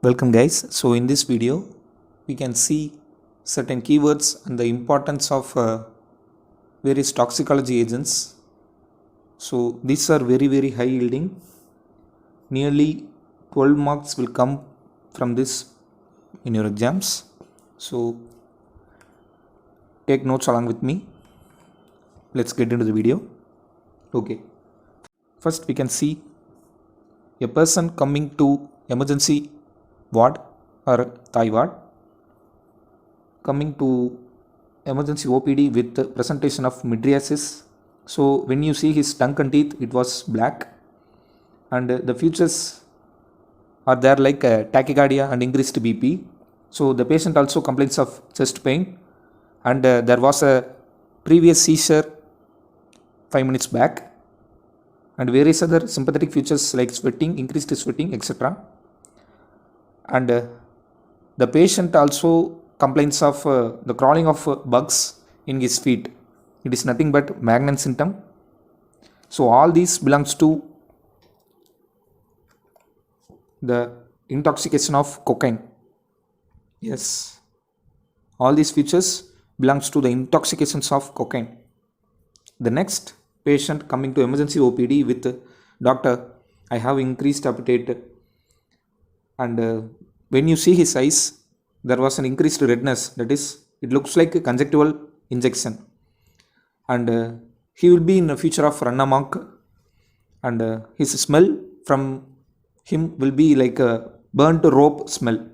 Welcome guys. So in this video we can see certain keywords and the importance of various toxicology agents. So these are very high yielding. Nearly 12 marks will come from this in your exams. So take notes along with me. Let's get into the video. Okay. First we can see a person coming to emergency ward or Thai ward, coming to emergency OPD with the presentation of mydriasis. So when you see his tongue and teeth, it was black, and the features are there like tachycardia and increased BP. So the patient also complains of chest pain, and there was a previous seizure 5 minutes back, and various other sympathetic features like sweating, increased sweating, etc. And the patient also complains of the crawling of bugs in his feet. It is nothing but Magnum symptom. So all these belongs to the intoxication of cocaine. Yes, all these features belongs to the intoxications of cocaine. The next patient coming to emergency OPD with doctor, I have increased appetite, and when you see his eyes, there was an increased redness, that is, it looks like a conjunctival injection, and he will be in the future of run amok, and his smell from him will be like a burnt rope smell,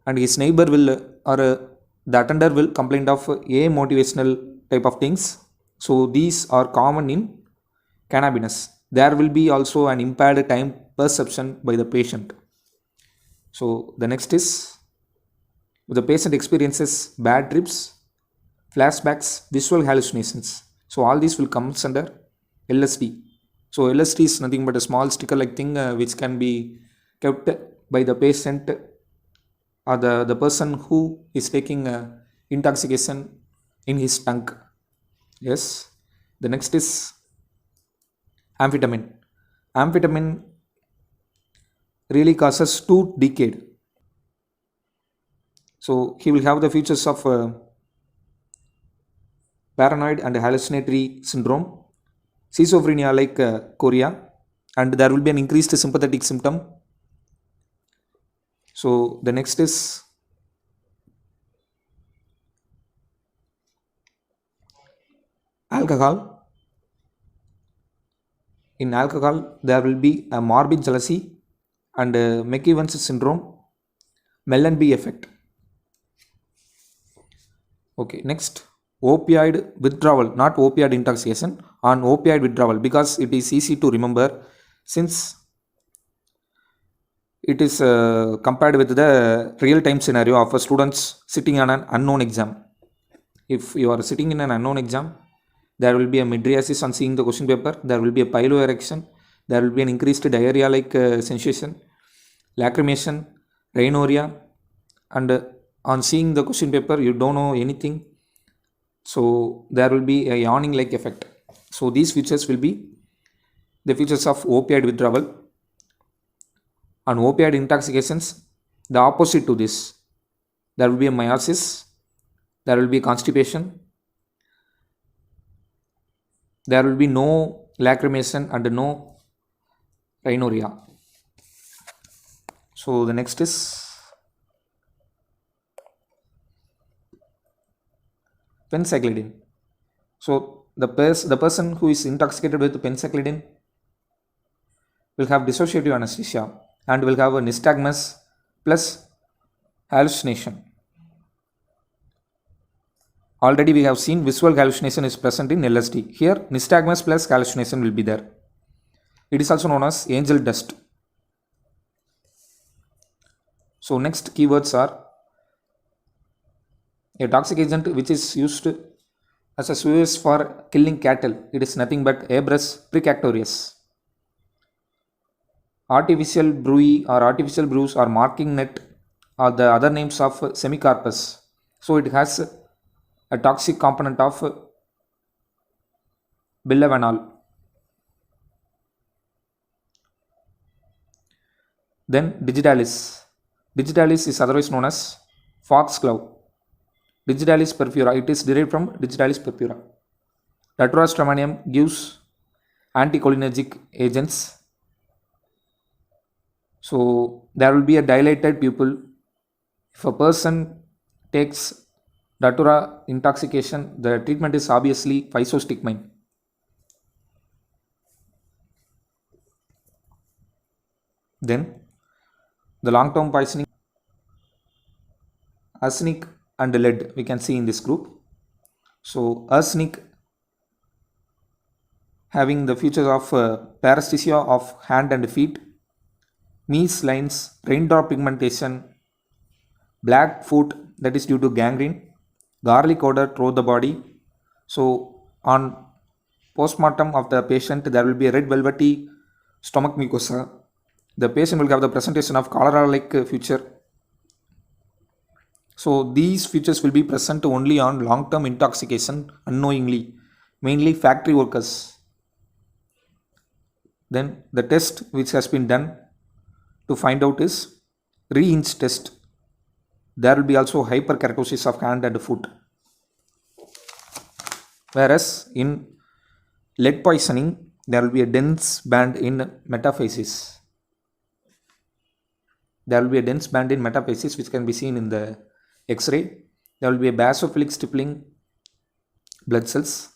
and his neighbor will or the attender will complain of amotivational type of things. So these are common in cannabis. There will be also an impaired time perception by the patient. So the next is, the patient experiences bad trips, flashbacks, visual hallucinations. So all these will come under LSD. So LSD is nothing but a small sticker like thing which can be kept by the patient or the person who is taking intoxication in his tongue. Yes. The next is amphetamine. Amphetamine really causes tooth decay. So he will have the features of paranoid and hallucinatory syndrome, schizophrenia like chorea, and there will be an increased sympathetic symptom. So the next is alcohol. In alcohol, there will be a morbid jealousy and McEwan's syndrome, Mellanby effect. Okay, next, opioid withdrawal, not opioid intoxication, on opioid withdrawal, because it is easy to remember since it is compared with the real-time scenario of students sitting on an unknown exam. If you are sitting in an unknown exam, there will be a mydriasis on seeing the question paper, there will be a piloerection, there will be an increased diarrhea-like sensation, lacrimation, rhinorrhea, and on seeing the question paper you don't know anything, so there will be a yawning like effect. So these features will be the features of opioid withdrawal. On opioid intoxications, the opposite to this, there will be a meiosis, there will be constipation, there will be no lacrimation and no rhinorrhea. So the next is pencyclidine. So the person who is intoxicated with pencyclidine will have dissociative anesthesia and will have a nystagmus plus hallucination. Already we have seen visual hallucination is present in LSD. Here nystagmus plus hallucination will be there. It is also known as angel dust. So next keywords are a toxic agent which is used as a sewage for killing cattle. It is nothing but Abrus precatorius. Artificial bruit or artificial bruise or marking net are the other names of semicarpus. So it has a toxic component of bilevanol. Then digitalis. Digitalis is otherwise known as foxglove. Digitalis purpura. It is derived from Digitalis purpura. Datura stramonium gives anticholinergic agents. So there will be a dilated pupil. If a person takes Datura intoxication, the treatment is obviously physostigmine. Then the long-term poisoning, arsenic and lead we can see in this group. So arsenic having the features of paresthesia of hand and feet, Mees lines, raindrop pigmentation, black foot that is due to gangrene, garlic odor throughout the body. So on postmortem of the patient, there will be a red velvety stomach mucosa. The patient will have the presentation of cholera-like feature. So these features will be present only on long-term intoxication unknowingly, mainly factory workers. Then the test which has been done to find out is re-inch test. There will be also hyperkeratosis of hand and foot. Whereas in lead poisoning, there will be a dense band in metaphysis. There will be a dense band in metaphysis which can be seen in the X-ray. There will be a basophilic stippling blood cells.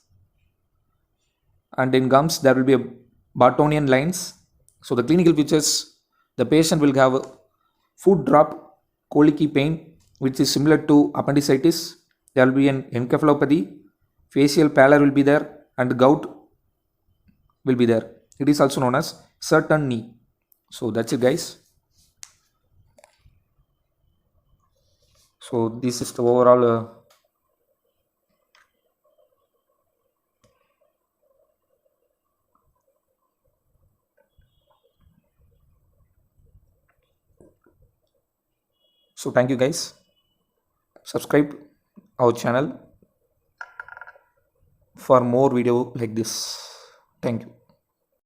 And in gums, there will be a Bartonian lines. So the clinical features, the patient will have foot drop, colicky pain, which is similar to appendicitis. There will be an encephalopathy, facial pallor will be there, and gout will be there. It is also known as certain knee. So that's it, guys. So this is the overall so thank you, guys. Subscribe our channel for more video like this. Thank you.